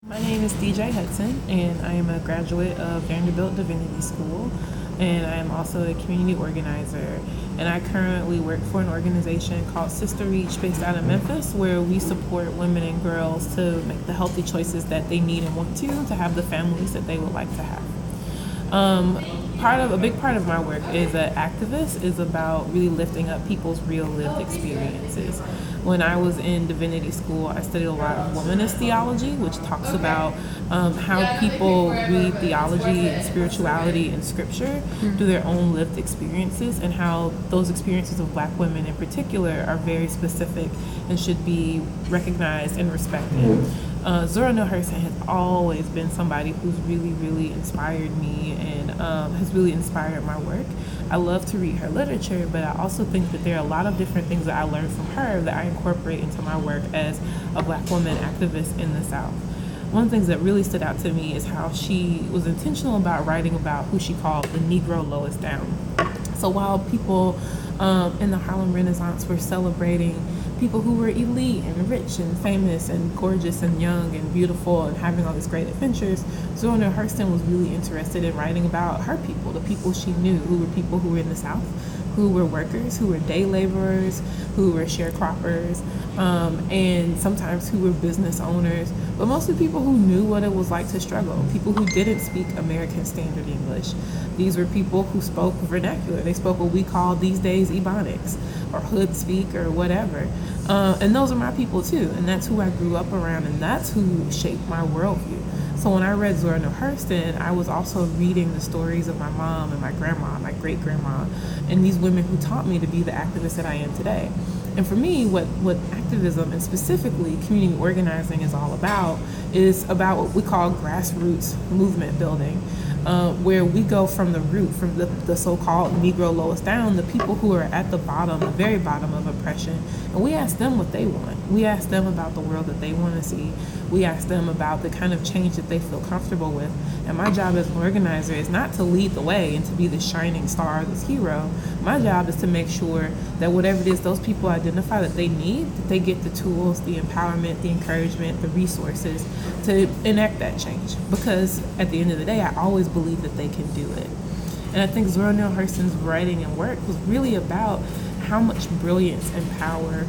My name is DJ Hudson, and I am a graduate of Vanderbilt Divinity School, and I am also a community organizer. And I currently work for an organization called Sister Reach based out of Memphis, where we support women and girls to make the healthy choices that they need and want to have the families that they would like to have. A big part of my work as an activist is about really lifting up people's real lived experiences. When I was in divinity school, I studied a lot of womanist theology, which talks about how people read theology and spirituality and scripture through their own lived experiences, and how those experiences of Black women in particular are very specific and should be recognized and respected. Zora Neale Hurston has always been somebody who's really, really inspired me and has really inspired my work. I love to read her literature, but I also think that there are a lot of different things that I learned from her that I incorporate into my work as a Black woman activist in the South. One of the things that really stood out to me is how she was intentional about writing about who she called the Negro lowest down. So while people in the Harlem Renaissance were celebrating people who were elite and rich and famous and gorgeous and young and beautiful and having all these great adventures, Zora Neale Hurston was really interested in writing about her people, the people she knew, who were people who were in the South, who were workers, who were day laborers, who were sharecroppers, and sometimes who were business owners, but mostly people who knew what it was like to struggle, people who didn't speak American Standard English. These were people who spoke vernacular. They spoke what we call these days Ebonics or hood speak or whatever. And those are my people too, and that's who I grew up around, and that's who shaped my worldview. So when I read Zora Neale Hurston, I was also reading the stories of my mom and my grandma, my great-grandma, and these women who taught me to be the activist that I am today. And for me, what activism and specifically community organizing is all about is about what we call grassroots movement building, where we go from the root, from the so-called Negro lowest down, the people who are at the bottom, the very bottom of oppression, and we ask them what they want. We ask them about the world that they want to see. We ask them about the kind of change that they feel comfortable with. And my job as an organizer is not to lead the way and to be the shining star, this hero. My job is to make sure that whatever it is those people identify that they need, that they get the tools, the empowerment, the encouragement, the resources to enact that change. Because at the end of the day, I always believe that they can do it. And I think Zora Neale Hurston's writing and work was really about how much brilliance and power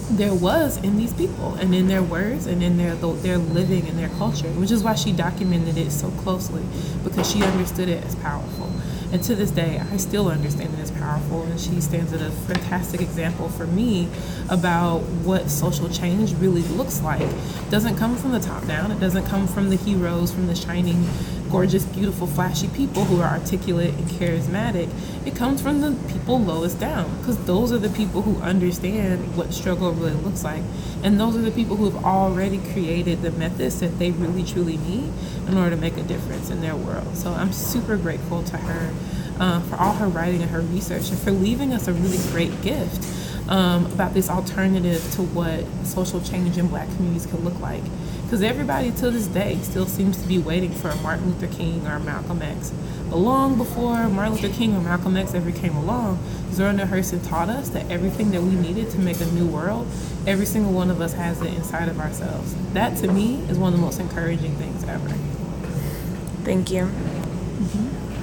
there was in these people and in their words and in their living and their culture, which is why she documented it so closely, because she understood it as powerful. And to this day, I still understand it as powerful, and she stands as a fantastic example for me about what social change really looks like. It doesn't come from the top down. It doesn't come from the heroes, from the shining, gorgeous, beautiful, flashy people who are articulate and charismatic. It comes from the people lowest down, because those are the people who understand what struggle really looks like. And those are the people who have already created the methods that they really, truly need in order to make a difference in their world. So I'm super grateful to her for all her writing and her research, and for leaving us a really great gift about this alternative to what social change in Black communities can look like. Because everybody to this day still seems to be waiting for a Martin Luther King or a Malcolm X. But long before Martin Luther King or Malcolm X ever came along, Zora Neale Hurston taught us that everything that we needed to make a new world, every single one of us has it inside of ourselves. That, to me, is one of the most encouraging things ever. Thank you. Mm-hmm.